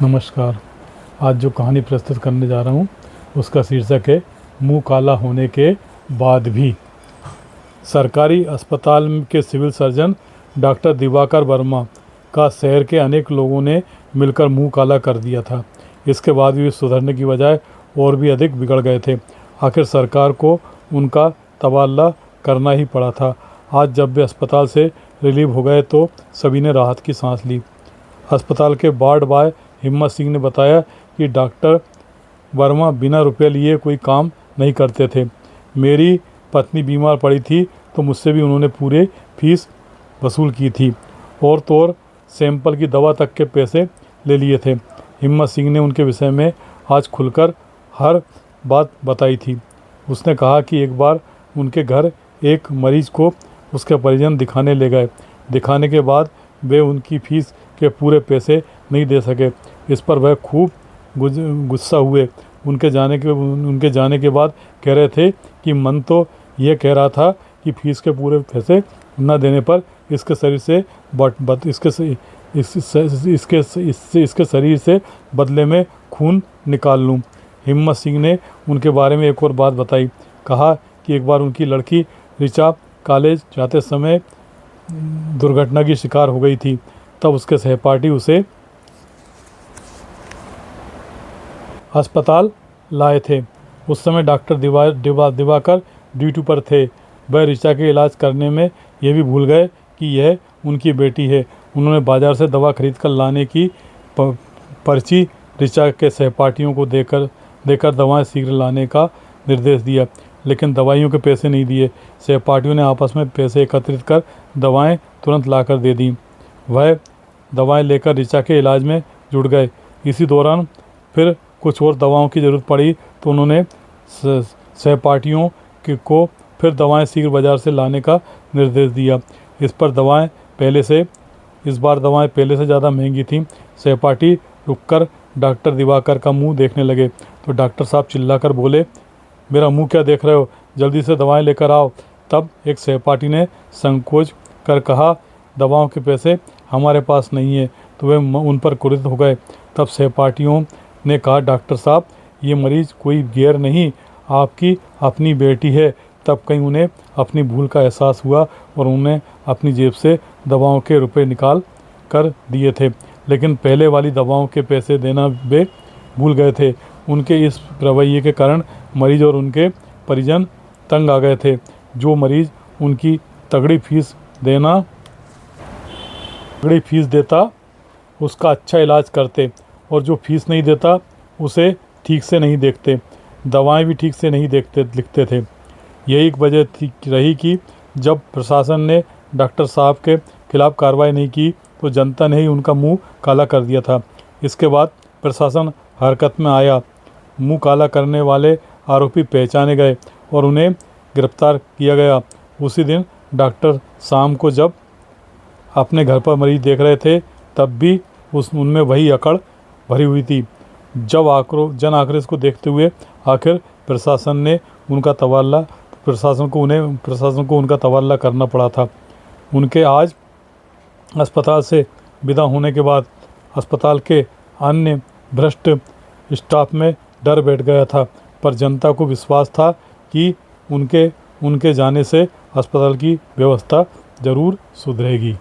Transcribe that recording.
नमस्कार। आज जो कहानी प्रस्तुत करने जा रहा हूँ उसका शीर्षक है मुंह काला होने के बाद भी। सरकारी अस्पताल के civil surgeon doctor Diwakar Verma का शहर के अनेक लोगों ने मिलकर मुंह काला कर दिया था। इसके बाद भी सुधरने की बजाय और भी अधिक बिगड़ गए थे। आखिर सरकार को उनका तबादला करना ही पड़ा था। आज जब वे अस्पताल से रिलीव हो गए तो सभी ने राहत की सांस ली। अस्पताल के वार्ड बॉय हिम्मत सिंह ने बताया कि डॉक्टर वर्मा बिना रुपये लिए कोई काम नहीं करते थे। मेरी पत्नी बीमार पड़ी थी तो मुझसे भी उन्होंने पूरे फीस वसूल की थी और तो और सैंपल की दवा तक के पैसे ले लिए थे। हिम्मत सिंह ने उनके विषय में आज खुलकर हर बात बताई थी। उसने कहा कि एक बार उनके घर एक मरीज को उसके परिजन दिखाने ले गए। दिखाने के बाद वे उनकी फीस के पूरे पैसे नहीं दे सके। इस पर वह खूब गुस्सा हुए। उनके जाने के बाद कह रहे थे कि मन तो यह कह रहा था कि फीस के पूरे पैसे न देने पर इसके शरीर से बदले में खून निकाल लूं। हिम्मत सिंह ने उनके बारे में एक और बात बताई। कहा कि एक बार उनकी लड़की ऋचा कॉलेज जाते समय दुर्घटना की शिकार हो गई थी। तब उसके सहपाठी उसे अस्पताल लाए थे। उस समय डॉक्टर दिवाकर ड्यूटी पर थे। वह ऋचा के इलाज करने में यह भी भूल गए कि यह उनकी बेटी है। उन्होंने बाजार से दवा खरीद कर लाने की पर्ची ऋचा के सहपाठियों को देकर दवाएं शीघ्र लाने का निर्देश दिया, लेकिन दवाइयों के पैसे नहीं दिए। सहपाठियों ने आपस में पैसे एकत्रित कर दवाएं तुरंत लाकर दे दी। वह दवाएं लेकर ऋचा के इलाज में जुट गए। इसी दौरान फिर कुछ और दवाओं की ज़रूरत पड़ी तो उन्होंने सहपाठियों को फिर दवाएं शीघ्र बाज़ार से लाने का निर्देश दिया। इस बार दवाएं पहले से ज़्यादा महंगी थीं। सहपाठी रुककर डॉक्टर दिवाकर का मुंह देखने लगे तो डॉक्टर साहब चिल्लाकर बोले, मेरा मुंह क्या देख रहे हो, जल्दी से दवाएं लेकर आओ। तब एक सहपाठी ने संकोच कर कहा, दवाओं के पैसे हमारे पास नहीं है। तो वे उन पर क्रोधित हो गए। तब सहपाठियों ने कहा, डॉक्टर साहब ये मरीज़ कोई गैर नहीं, आपकी अपनी बेटी है। तब कहीं उन्हें अपनी भूल का एहसास हुआ और उन्हें अपनी जेब से दवाओं के रुपए निकाल कर दिए थे, लेकिन पहले वाली दवाओं के पैसे देना वे भूल गए थे। उनके इस रवैये के कारण मरीज और उनके परिजन तंग आ गए थे। जो मरीज़ उनकी तगड़ी फीस देता उसका अच्छा इलाज करते और जो फीस नहीं देता उसे ठीक से नहीं देखते, दवाएं भी ठीक से नहीं लिखते थे। यही एक वजह रही कि जब प्रशासन ने डॉक्टर साहब के खिलाफ कार्रवाई नहीं की तो जनता ने ही उनका मुंह काला कर दिया था। इसके बाद प्रशासन हरकत में आया। मुंह काला करने वाले आरोपी पहचाने गए और उन्हें गिरफ्तार किया गया। उसी दिन डॉक्टर शाम को जब अपने घर पर मरीज देख रहे थे तब भी उनमें वही अकड़ भरी हुई थी। जब जन आक्रोश को देखते हुए आखिर प्रशासन को उनका तबादला करना पड़ा था। उनके आज अस्पताल से विदा होने के बाद अस्पताल के अन्य भ्रष्ट स्टाफ में डर बैठ गया था, पर जनता को विश्वास था कि उनके जाने से अस्पताल की व्यवस्था ज़रूर सुधरेगी।